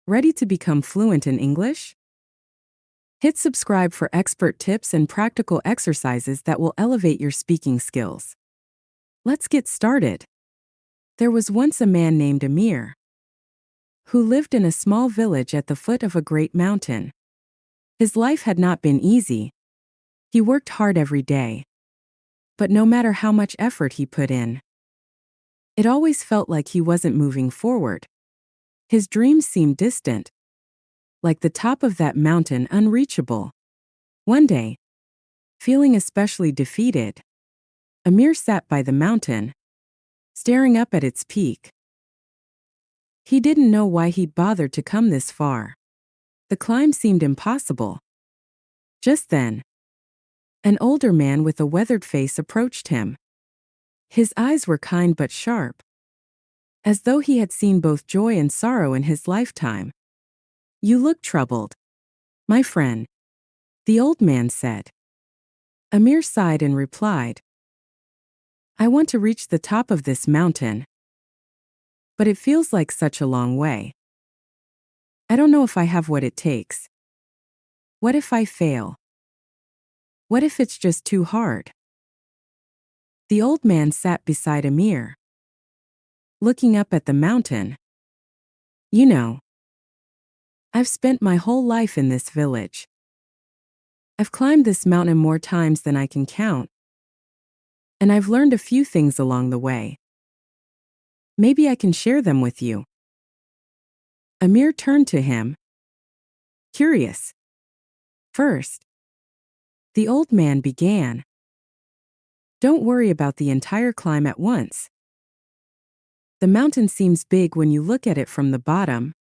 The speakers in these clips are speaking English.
Ready to become fluent in English? Hit subscribe for expert tips and practical exercises that will elevate your speaking skills. Let's get started. There was once a man named Amir who lived in a small village at the foot of a great mountain. His life had not been easy. He worked hard every day. But no matter how much effort he put in, it always felt like he wasn't moving forward. His dreams seemed distant, like the top of that mountain unreachable. One day, feeling especially defeated, Amir sat by the mountain, staring up at its peak. He didn't know why he'd bothered to come this far. The climb seemed impossible. Just then, an older man with a weathered face approached him. His eyes were kind but sharp, as though he had seen both joy and sorrow in his lifetime. "You look troubled, my friend," the old man said. Amir sighed and replied, "I want to reach the top of this mountain, but it feels like such a long way. I don't know if I have what it takes. What if I fail? What if it's just too hard?" The old man sat beside Amir, looking up at the mountain. "You know, I've spent my whole life in this village. I've climbed this mountain more times than I can count, and I've learned a few things along the way. Maybe I can share them with you." Amir turned to him, curious. First, the old man began, "Don't worry about the entire climb at once. The mountain seems big when you look at it from the bottom,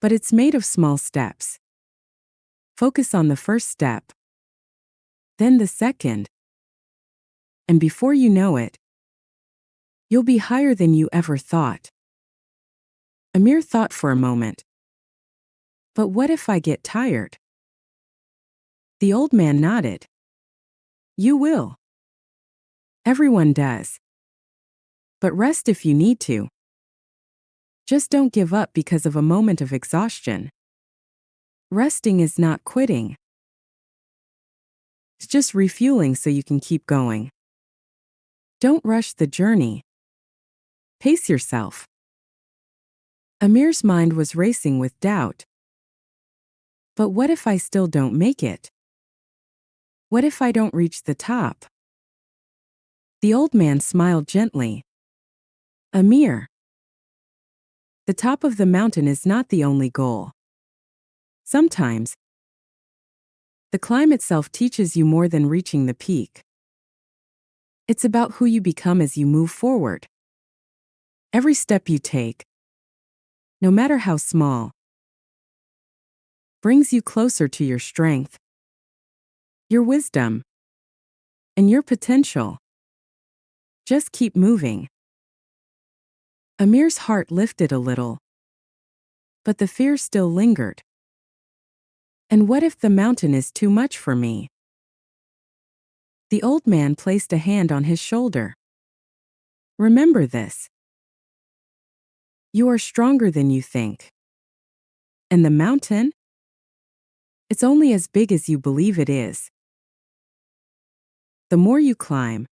but it's made of small steps. Focus on the first step, then the second, and before you know it, you'll be higher than you ever thought." Amir thought for a moment. "But what if I get tired?" The old man nodded. "You will. Everyone does. But rest if you need to. Just don't give up because of a moment of exhaustion. Resting is not quitting. It's just refueling so you can keep going. Don't rush the journey. Pace yourself." Amir's mind was racing with doubt. But what if I still don't make it? What if I don't reach the top? The old man smiled gently. "Amir, the top of the mountain is not the only goal. Sometimes, the climb itself teaches you more than reaching the peak. It's about who you become as you move forward. Every step you take, no matter how small, brings you closer to your strength, your wisdom, and your potential. Just keep moving." Amir's heart lifted a little, but the fear still lingered. And what if the mountain is too much for me? The old man placed a hand on his shoulder. "Remember this. You are stronger than you think. And the mountain? It's only as big as you believe it is. The more you climb,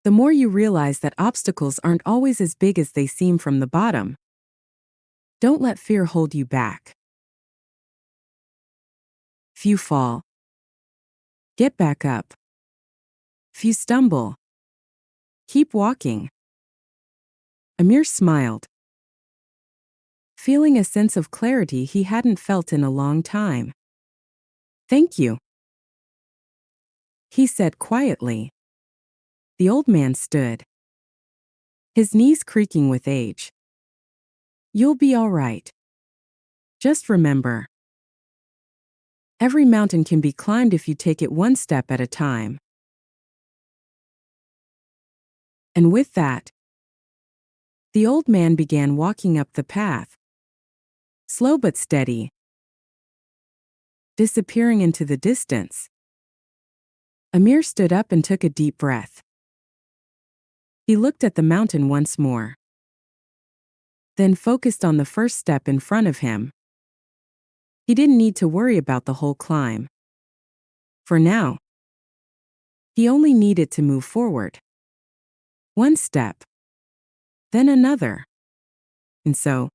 the more you realize that obstacles aren't always as big as they seem from the bottom. Don't let fear hold you back. If you fall, get back up. If you stumble, keep walking." Amir smiled, feeling a sense of clarity he hadn't felt in a long time. "Thank you," he said quietly. The old man stood, his knees creaking with age. "You'll be all right. Just remember, every mountain can be climbed if you take it one step at a time." And with that, the old man began walking up the path, slow but steady, disappearing into the distance. Amir stood up and took a deep breath. He looked at the mountain once more. then focused on the first step in front of him. He didn't need to worry about the whole climb. For now, he only needed to move forward. One step, then another. And so,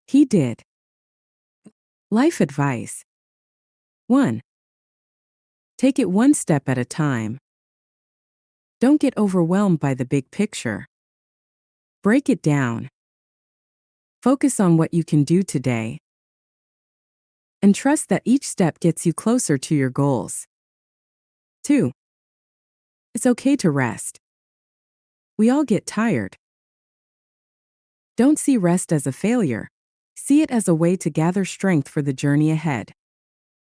he did. Life advice. 1. Take it one step at a time. Don't get overwhelmed by the big picture. Break it down. Focus on what you can do today. And trust that each step gets you closer to your goals. 2. It's okay to rest. We all get tired. Don't see rest as a failure. See it as a way to gather strength for the journey ahead.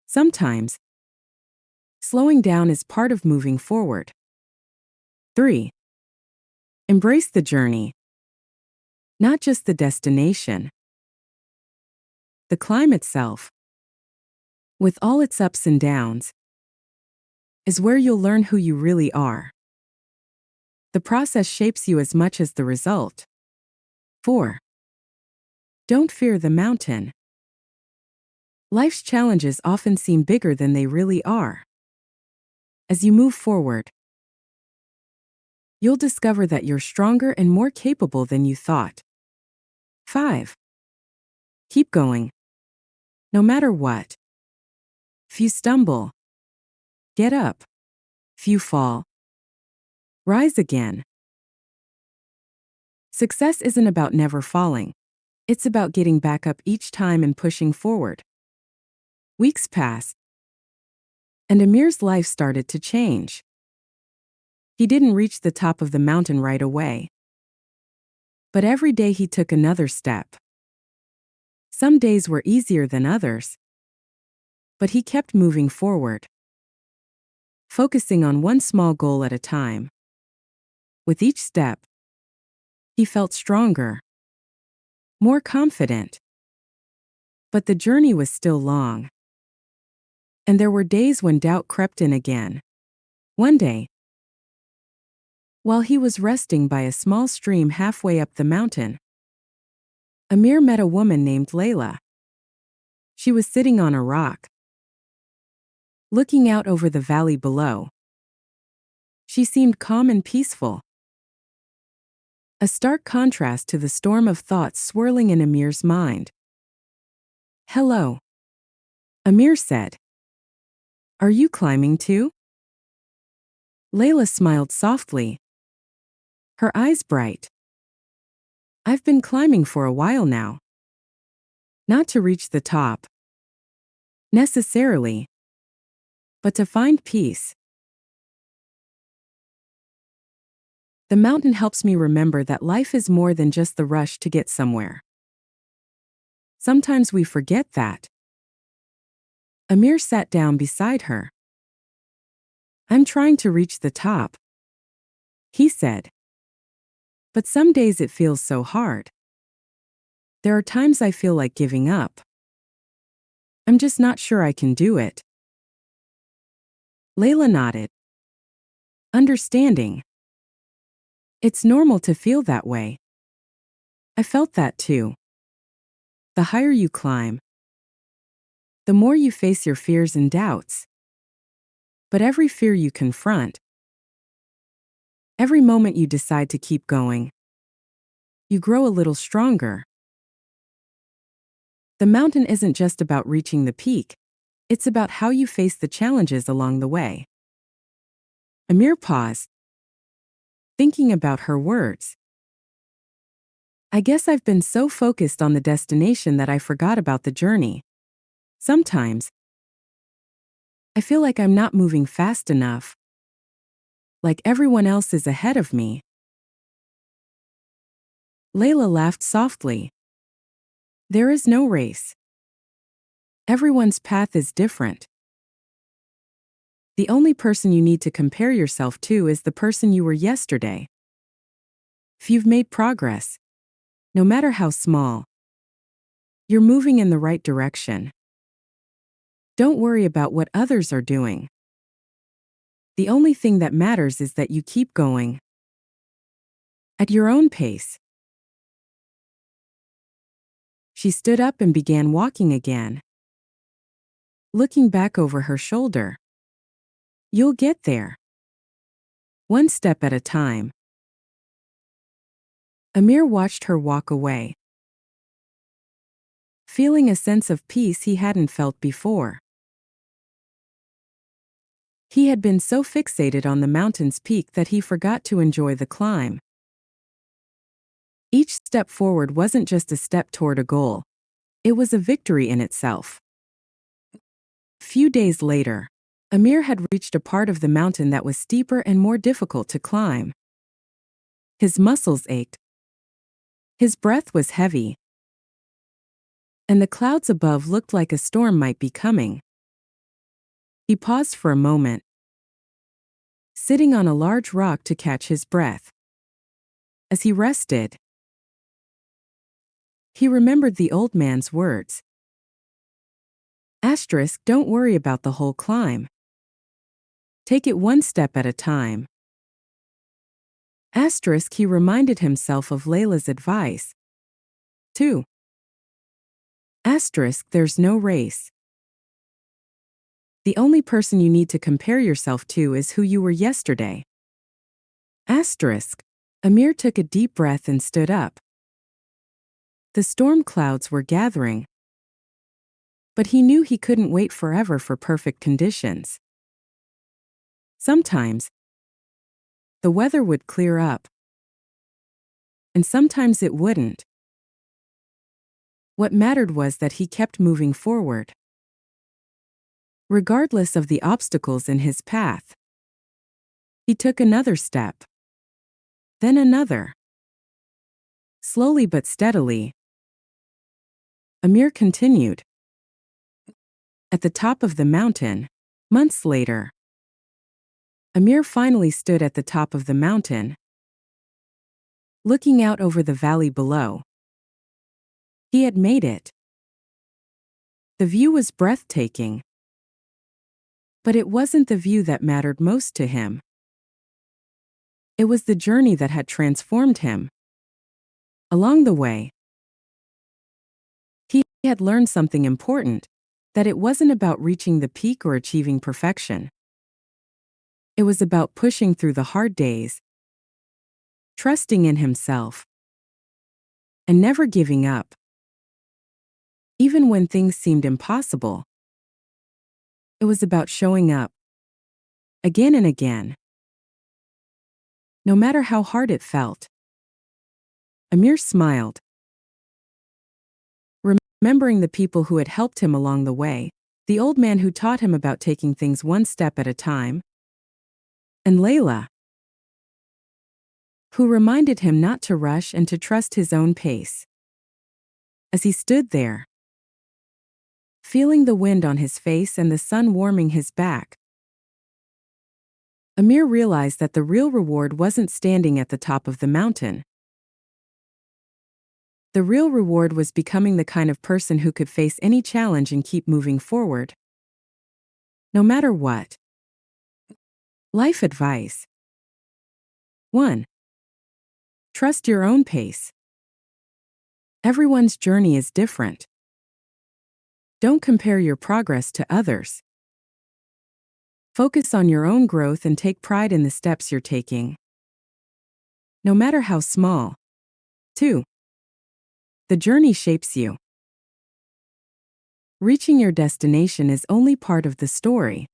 Sometimes, slowing down is part of moving forward. 3. Embrace the journey, not just the destination. The climb itself, with all its ups and downs, is where you'll learn who you really are. The process shapes you as much as the result. 4. Don't fear the mountain. Life's challenges often seem bigger than they really are. As you move forward, you'll discover that you're stronger and more capable than you thought. 5. Keep going. No matter what. If you stumble, get up. If you fall, rise again. Success isn't about never falling. It's about getting back up each time and pushing forward. Weeks passed, and Amir's life started to change. He didn't reach the top of the mountain right away. But every day he took another step. Some days were easier than others. But he kept moving forward, focusing on one small goal at a time. With each step, he felt stronger, more confident. But the journey was still long. And there were days when doubt crept in again. One day, while he was resting by a small stream halfway up the mountain, Amir met a woman named Layla. She was sitting on a rock, looking out over the valley below. She seemed calm and peaceful, a stark contrast to the storm of thoughts swirling in Amir's mind. "Hello," Amir said. "Are you climbing too?" Layla smiled softly, her eyes bright. "I've been climbing for a while now. Not to reach the top, necessarily, but to find peace. The mountain helps me remember that life is more than just the rush to get somewhere. Sometimes we forget that." Amir sat down beside her. "I'm trying to reach the top," he said. "But some days it feels so hard. There are times I feel like giving up. I'm just not sure I can do it." Layla nodded, understanding. "It's normal to feel that way. I felt that too. The higher you climb, the more you face your fears and doubts. But every fear you confront, every moment you decide to keep going, you grow a little stronger. The mountain isn't just about reaching the peak. It's about how you face the challenges along the way." Amir paused, thinking about her words. "I guess I've been so focused on the destination that I forgot about the journey. Sometimes, I feel like I'm not moving fast enough, like everyone else is ahead of me." Layla laughed softly. "There is no race. Everyone's path is different. The only person you need to compare yourself to is the person you were yesterday. If you've made progress, no matter how small, you're moving in the right direction. Don't worry about what others are doing. The only thing that matters is that you keep going at your own pace." She stood up and began walking again, looking back over her shoulder. You'll get there. One step at a time. Amir watched her walk away, feeling a sense of peace he hadn't felt before. He had been so fixated on the mountain's peak that he forgot to enjoy the climb. Each step forward wasn't just a step toward a goal. It was a victory in itself. Few days later, Amir had reached a part of the mountain that was steeper and more difficult to climb. His muscles ached. His breath was heavy. And the clouds above looked like a storm might be coming. He paused for a moment, sitting on a large rock to catch his breath. As he rested, he remembered the old man's words. Asterisk, don't worry about the whole climb. Take it one step at a time. Asterisk, he reminded himself of Layla's advice. 2. Asterisk, there's no race. The only person you need to compare yourself to is who you were yesterday. Asterisk. Amir took a deep breath and stood up. The storm clouds were gathering, but he knew he couldn't wait forever for perfect conditions. Sometimes, the weather would clear up, and sometimes it wouldn't. What mattered was that he kept moving forward, regardless of the obstacles in his path. He took another step, then another. Slowly but steadily, Amir continued. At the top of the mountain, months later, Amir finally stood at the top of the mountain, looking out over the valley below. He had made it. The view was breathtaking, but it wasn't the view that mattered most to him. It was the journey that had transformed him. Along the way, he had learned something important, that it wasn't about reaching the peak or achieving perfection. It was about pushing through the hard days, trusting in himself, and never giving up. Even when things seemed impossible, it was about showing up again and again, no matter how hard it felt. Amir smiled, remembering the people who had helped him along the way, the old man who taught him about taking things one step at a time, and Layla, who reminded him not to rush and to trust his own pace. As he stood there, feeling the wind on his face and the sun warming his back, Amir realized that the real reward wasn't standing at the top of the mountain. The real reward was becoming the kind of person who could face any challenge and keep moving forward, no matter what. Life advice. 1. Trust your own pace. Everyone's journey is different. Don't compare your progress to others. Focus on your own growth and take pride in the steps you're taking, no matter how small. 2. The journey shapes you. Reaching your destination is only part of the story.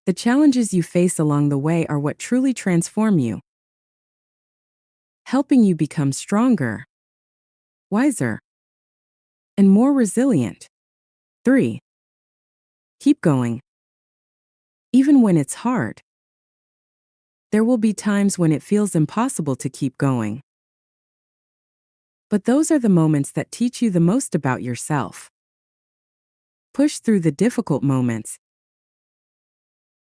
The challenges you face along the way are what truly transform you, helping you become stronger, wiser, and more resilient. 3. Keep going. Even when it's hard, there will be times when it feels impossible to keep going. But those are the moments that teach you the most about yourself. Push through the difficult moments,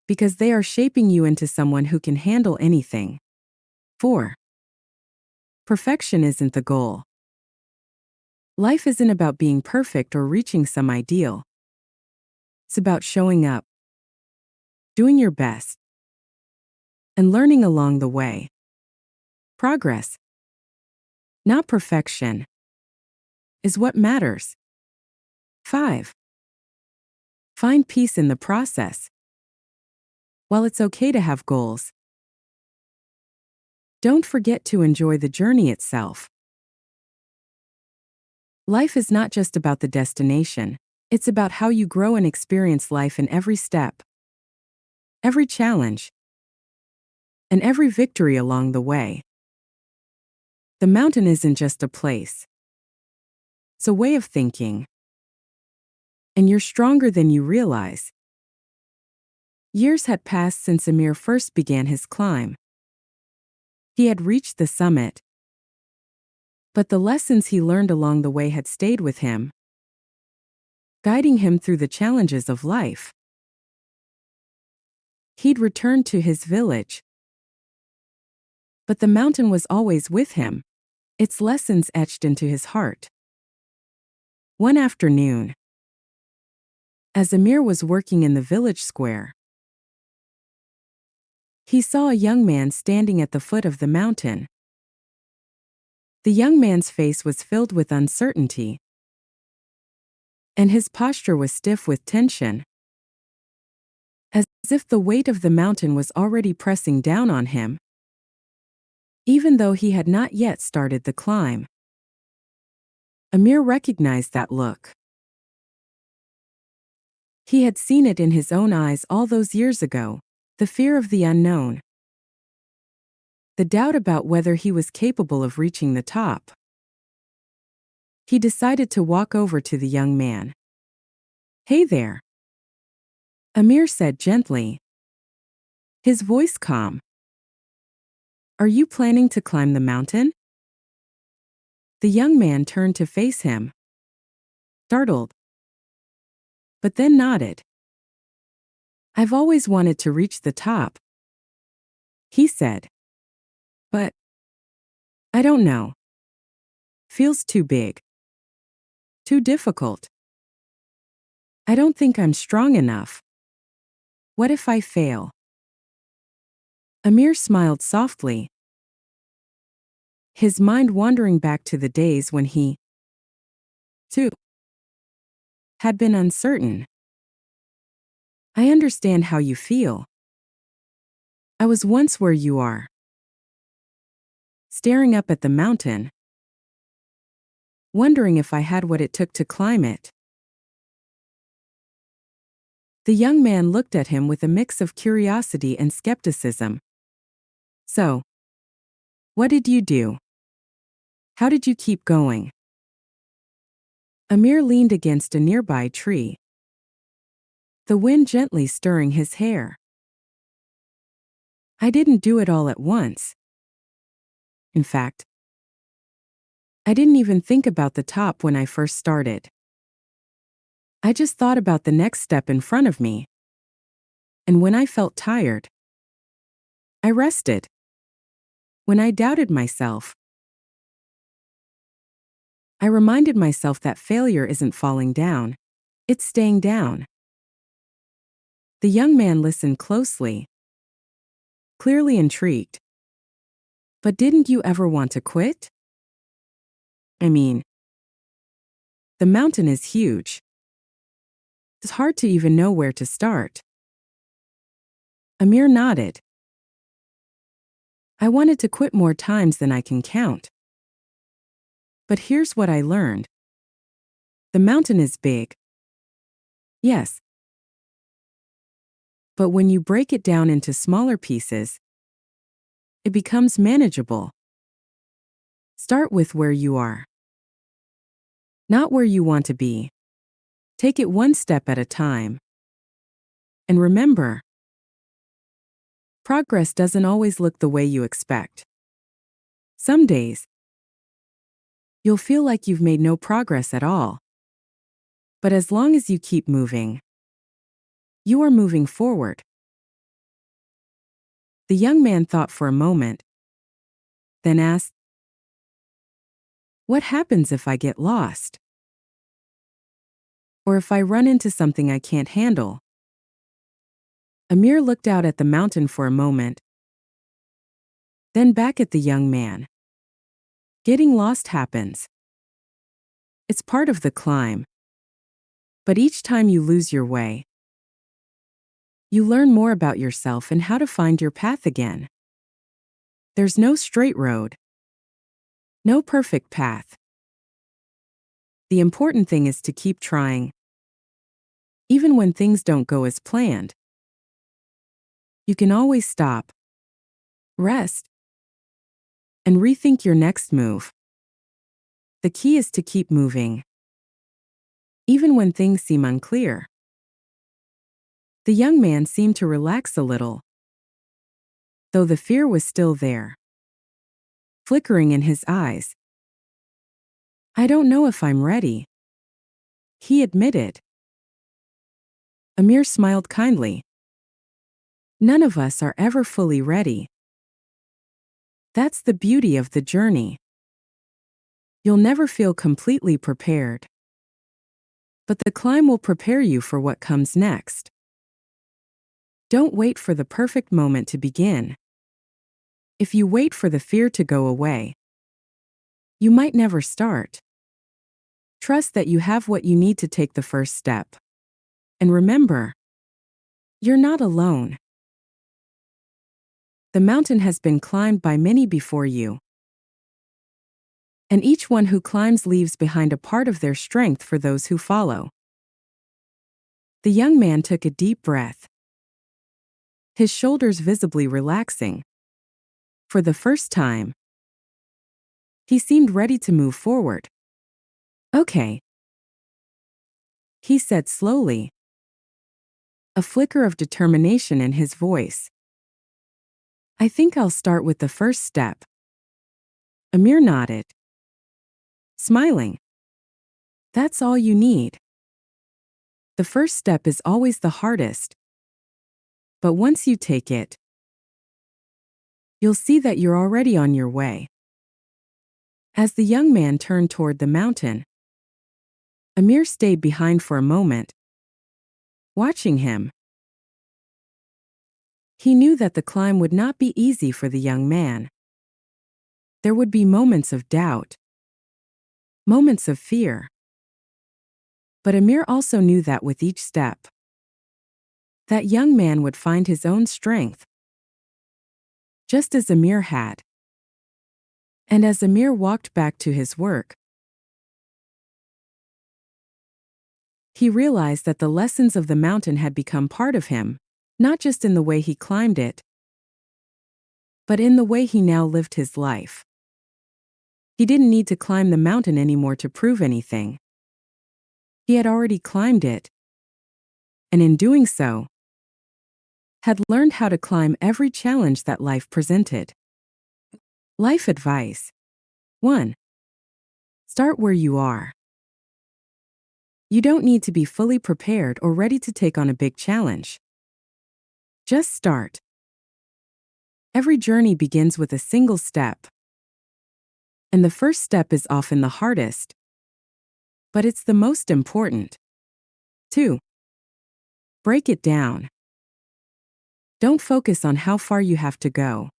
because they are shaping you into someone who can handle anything. 4. Perfection isn't the goal. Life isn't about being perfect or reaching some ideal. It's about showing up, doing your best, and learning along the way. Progress, not perfection, is what matters. 5. Find peace in the process. While it's okay to have goals, don't forget to enjoy the journey itself. Life is not just about the destination, it's about how you grow and experience life in every step, every challenge, and every victory along the way. The mountain isn't just a place, it's a way of thinking. And you're stronger than you realize. Years had passed since Amir first began his climb. He had reached the summit, but the lessons he learned along the way had stayed with him, guiding him through the challenges of life. He'd returned to his village, but the mountain was always with him, its lessons etched into his heart. One afternoon, as Amir was working in the village square, he saw a young man standing at the foot of the mountain. The young man's face was filled with uncertainty, and his posture was stiff with tension, as if the weight of the mountain was already pressing down on him, even though he had not yet started the climb. Amir recognized that look. He had seen it in his own eyes all those years ago, the fear of the unknown, the doubt about whether he was capable of reaching the top. He decided to walk over to the young man. "Hey there," Amir said gently, his voice calm. "Are you planning to climb the mountain?" The young man turned to face him, startled, but then nodded. "I've always wanted to reach the top," he said. "But I don't know. Feels too big. Too difficult. I don't think I'm strong enough. What if I fail?" Amir smiled softly, his mind wandering back to the days when he, too, had been uncertain. "I understand how you feel. I was once where you are." Staring up at the mountain, wondering if I had what it took to climb it. The young man looked at him with a mix of curiosity and skepticism. "So, what did you do? How did you keep going?" Amir leaned against a nearby tree, the wind gently stirring his hair. "I didn't do it all at once. In fact, I didn't even think about the top when I first started. I just thought about the next step in front of me. And when I felt tired, I rested. When I doubted myself, I reminded myself that failure isn't falling down, it's staying down." The young man listened closely, clearly intrigued. "But didn't you ever want to quit? I mean, the mountain is huge. It's hard to even know where to start." Amir nodded. "I wanted to quit more times than I can count. But here's what I learned. The mountain is big. Yes. But when you break it down into smaller pieces, it becomes manageable. Start with where you are, not where you want to be. Take it one step at a time. And remember, progress doesn't always look the way you expect. Some days, you'll feel like you've made no progress at all. But as long as you keep moving, you are moving forward." The young man thought for a moment, then asked, "What happens if I get lost? Or if I run into something I can't handle?" Amir looked out at the mountain for a moment, then back at the young man. "Getting lost happens. It's part of the climb. But each time you lose your way, you learn more about yourself and how to find your path again. There's no straight road, no perfect path. The important thing is to keep trying, even when things don't go as planned. You can always stop, rest, and rethink your next move. The key is to keep moving, even when things seem unclear. The young man seemed to relax a little, though the fear was still there, flickering in his eyes. I don't know if I'm ready, he admitted. Amir smiled kindly. None of us are ever fully ready. That's the beauty of the journey. You'll never feel completely prepared, but the climb will prepare you for what comes next. Don't wait for the perfect moment to begin. If you wait for the fear to go away, you might never start. Trust that you have what you need to take the first step. And remember, you're not alone. The mountain has been climbed by many before you, and each one who climbs leaves behind a part of their strength for those who follow. The young man took a deep breath, his shoulders visibly relaxing. For the first time, he seemed ready to move forward. Okay, he said slowly, a flicker of determination in his voice. I think I'll start with the first step. Amir nodded, smiling. That's all you need. The first step is always the hardest, but once you take it, you'll see that you're already on your way. As the young man turned toward the mountain, Amir stayed behind for a moment, watching him. He knew that the climb would not be easy for the young man. There would be moments of doubt, moments of fear. But Amir also knew that with each step, that young man would find his own strength, just as Amir had. And as Amir walked back to his work, he realized that the lessons of the mountain had become part of him, not just in the way he climbed it, but in the way he now lived his life. He didn't need to climb the mountain anymore to prove anything. He had already climbed it, and in doing so, had learned how to climb every challenge that life presented. Life advice. 1. Start where you are. You don't need to be fully prepared or ready to take on a big challenge. Just start. Every journey begins with a single step. And the first step is often the hardest, but it's the most important. 2. Break it down. Don't focus on how far you have to go.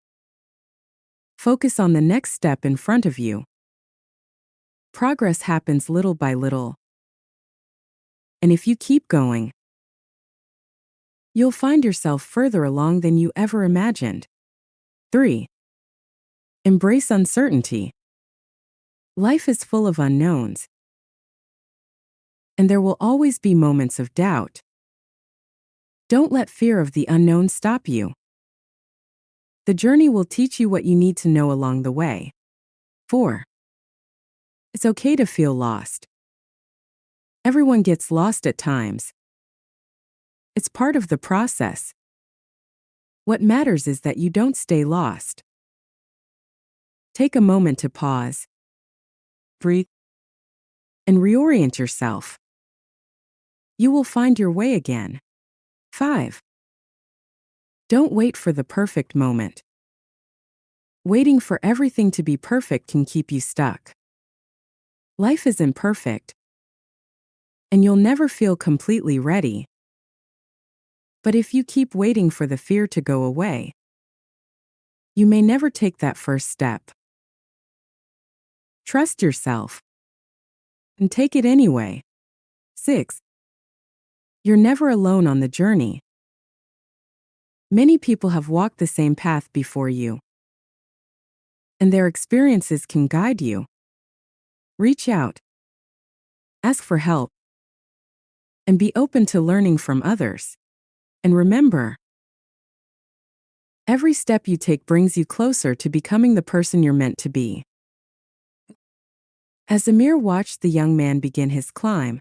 Focus on the next step in front of you. Progress happens little by little. And if you keep going, you'll find yourself further along than you ever imagined. 3. Embrace uncertainty. Life is full of unknowns, and there will always be moments of doubt. Don't let fear of the unknown stop you. The journey will teach you what you need to know along the way. 4. It's okay to feel lost. Everyone gets lost at times. It's part of the process. What matters is that you don't stay lost. Take a moment to pause, breathe, and reorient yourself. You will find your way again. 5. Don't wait for the perfect moment. Waiting for everything to be perfect can keep you stuck. Life isn't perfect, and you'll never feel completely ready. But if you keep waiting for the fear to go away, you may never take that first step. Trust yourself. and take it anyway. 6. You're never alone on the journey. Many people have walked the same path before you, and their experiences can guide you. Reach out, ask for help, and be open to learning from others. And remember, every step you take brings you closer to becoming the person you're meant to be. As Amir watched the young man begin his climb,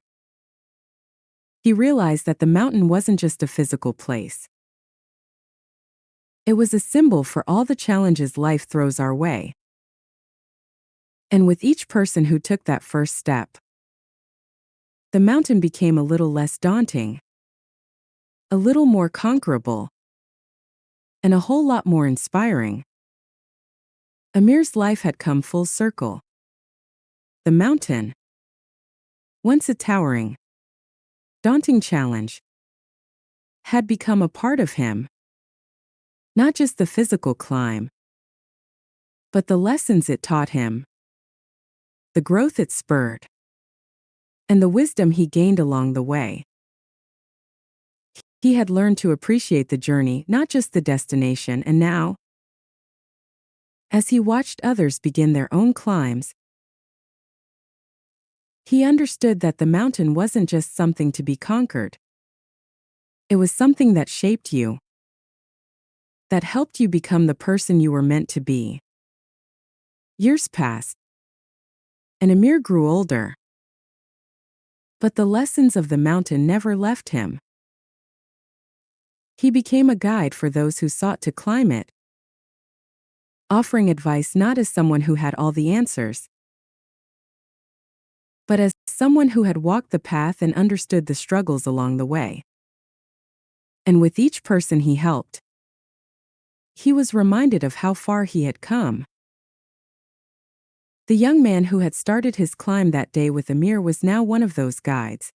he realized that the mountain wasn't just a physical place. It was a symbol for all the challenges life throws our way. And with each person who took that first step, the mountain became a little less daunting, a little more conquerable, and a whole lot more inspiring. Amir's life had come full circle. The mountain, once a towering, daunting challenge, had become a part of him. Not just the physical climb, but the lessons it taught him, the growth it spurred, and the wisdom he gained along the way. He had learned to appreciate the journey, not just the destination, and now, as he watched others begin their own climbs, he understood that the mountain wasn't just something to be conquered. It was something that shaped you, that helped you become the person you were meant to be. Years passed, and Amir grew older. But the lessons of the mountain never left him. He became a guide for those who sought to climb it, offering advice not as someone who had all the answers, but as someone who had walked the path and understood the struggles along the way. And with each person he helped, he was reminded of how far he had come. The young man who had started his climb that day with Amir was now one of those guides,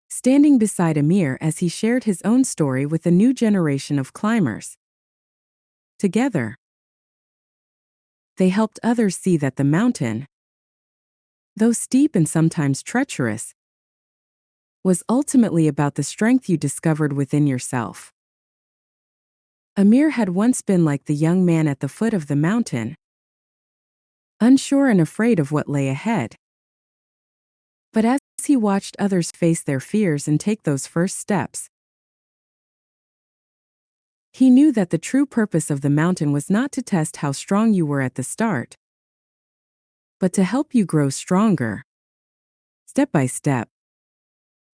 standing beside Amir as he shared his own story with a new generation of climbers. Together, they helped others see that the mountain, though steep and sometimes treacherous, was ultimately about the strength you discovered within yourself. Amir had once been like the young man at the foot of the mountain, unsure and afraid of what lay ahead. But as he watched others face their fears and take those first steps, he knew that the true purpose of the mountain was not to test how strong you were at the start, but to help you grow stronger, step by step,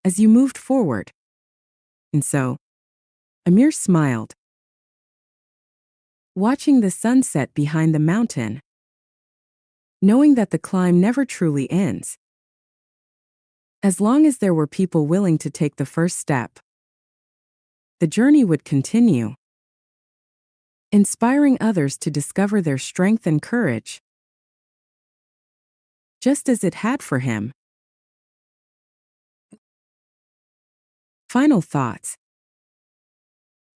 as you moved forward. And so, Amir smiled, watching the sunset behind the mountain, knowing that the climb never truly ends. As long as there were people willing to take the first step, the journey would continue, inspiring others to discover their strength and courage, just as it had for him. Final thoughts.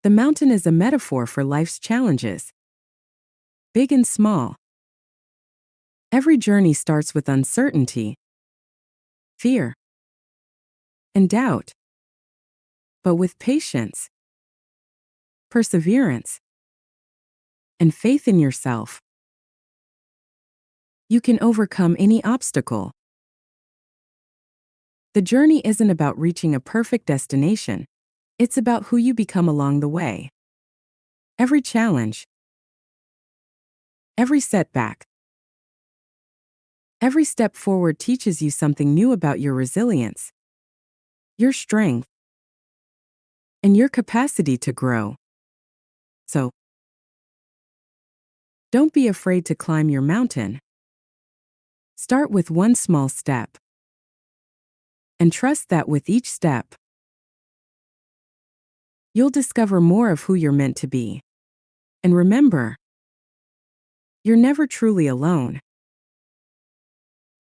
The mountain is a metaphor for life's challenges, big and small. Every journey starts with uncertainty, fear, and doubt. But with patience, perseverance, and faith in yourself, you can overcome any obstacle. The journey isn't about reaching a perfect destination. It's about who you become along the way. Every challenge, every setback, every step forward teaches you something new about your resilience, your strength, and your capacity to grow. So, don't be afraid to climb your mountain. Start with one small step, and trust that with each step, you'll discover more of who you're meant to be. And remember, you're never truly alone.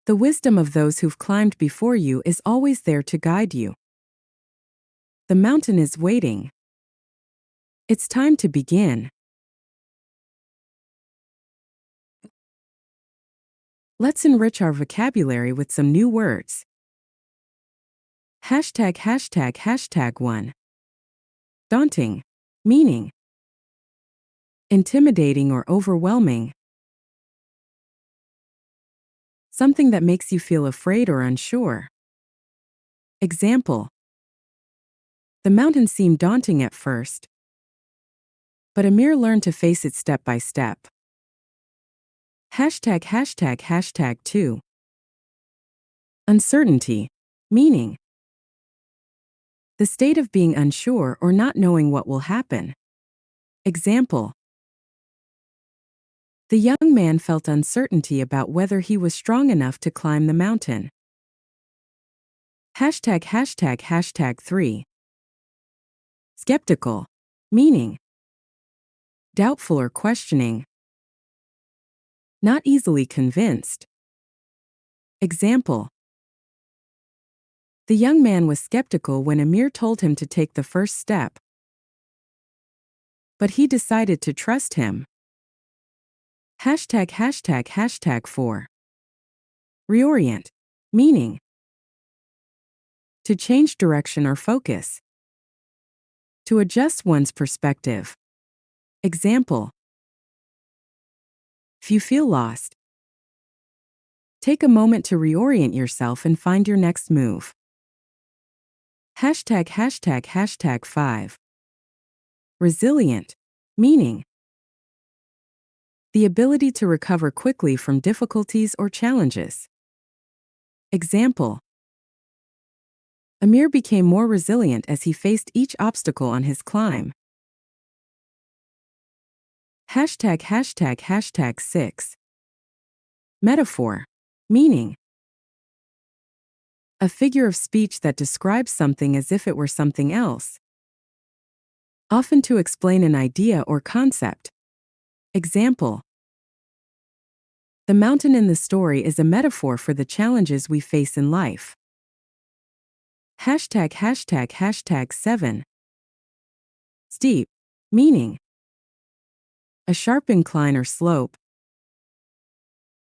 The wisdom of those who've climbed before you is always there to guide you. The mountain is waiting. It's time to begin. Let's enrich our vocabulary with some new words. #####. 1. Daunting. Meaning: intimidating or overwhelming. Something that makes you feel afraid or unsure. Example: the mountain seemed daunting at first, but Amir learned to face it step by step. ####2. Uncertainty. Meaning: the state of being unsure or not knowing what will happen. Example: the young man felt uncertainty about whether he was strong enough to climb the mountain. ####3. Skeptical. Meaning: doubtful or questioning. Not easily convinced. Example: the young man was skeptical when Amir told him to take the first step, but he decided to trust him. ####4. Reorient. Meaning: to change direction or focus. To adjust one's perspective. Example: if you feel lost, take a moment to reorient yourself and find your next move. ###5. Resilient. Meaning: the ability to recover quickly from difficulties or challenges. Example: Amir became more resilient as he faced each obstacle on his climb. ###6. Metaphor. Meaning: a figure of speech that describes something as if it were something else, often to explain an idea or concept. Example: the mountain in the story is a metaphor for the challenges we face in life. ###7. Steep. Meaning: a sharp incline or slope,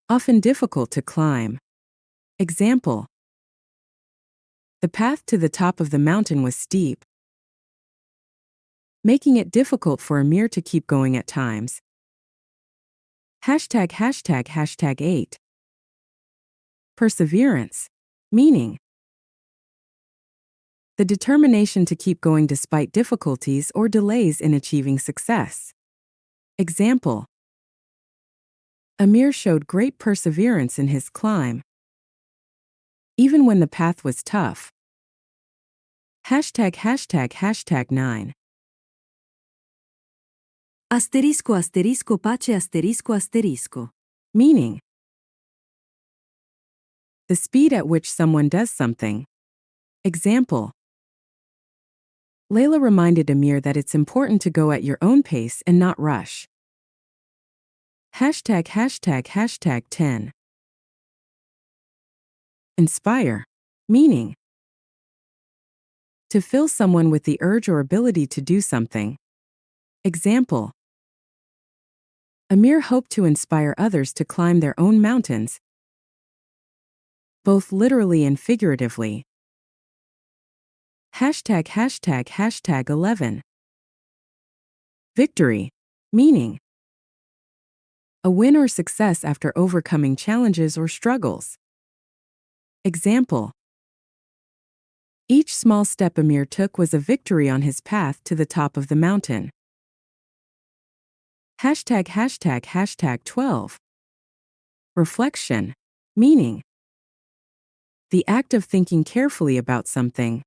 often difficult to climb. Example: the path to the top of the mountain was steep, making it difficult for Amir to keep going at times. ###8. Perseverance. Meaning: the determination to keep going despite difficulties or delays in achieving success. Example: Amir showed great perseverance in his climb, even when the path was tough. ###9. Asterisco asterisco pace asterisco asterisco. Meaning: the speed at which someone does something. Example: Layla reminded Amir that it's important to go at your own pace and not rush. ###10. Inspire. Meaning: to fill someone with the urge or ability to do something. Example: Amir hoped to inspire others to climb their own mountains, both literally and figuratively. ###11. Victory. Meaning: a win or success after overcoming challenges or struggles. Example: each small step Amir took was a victory on his path to the top of the mountain. ###12. Reflection. Meaning: the act of thinking carefully about something,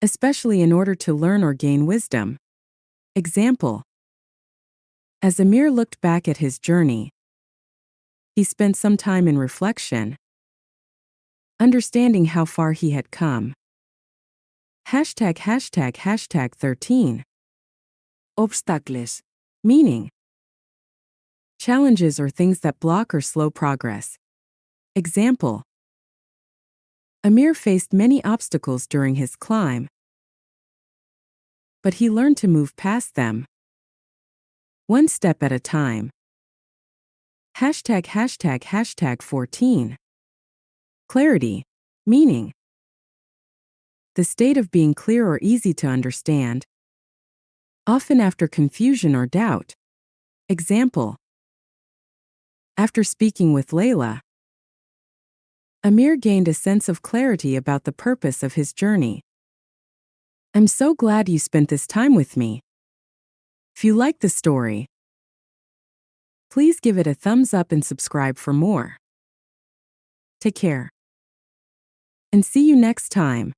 especially in order to learn or gain wisdom. Example: as Amir looked back at his journey, he spent some time in reflection, understanding how far he had come. ###13. Obstacles. Meaning: challenges or things that block or slow progress. Example: Amir faced many obstacles during his climb, but he learned to move past them, one step at a time. ###14. Clarity. Meaning. The state of being clear or easy to understand, often after confusion or doubt. Example. After speaking with Layla, Amir gained a sense of clarity about the purpose of his journey. I'm so glad you spent this time with me. If you like the story, please give it a thumbs up and subscribe for more. Take care. And see you next time.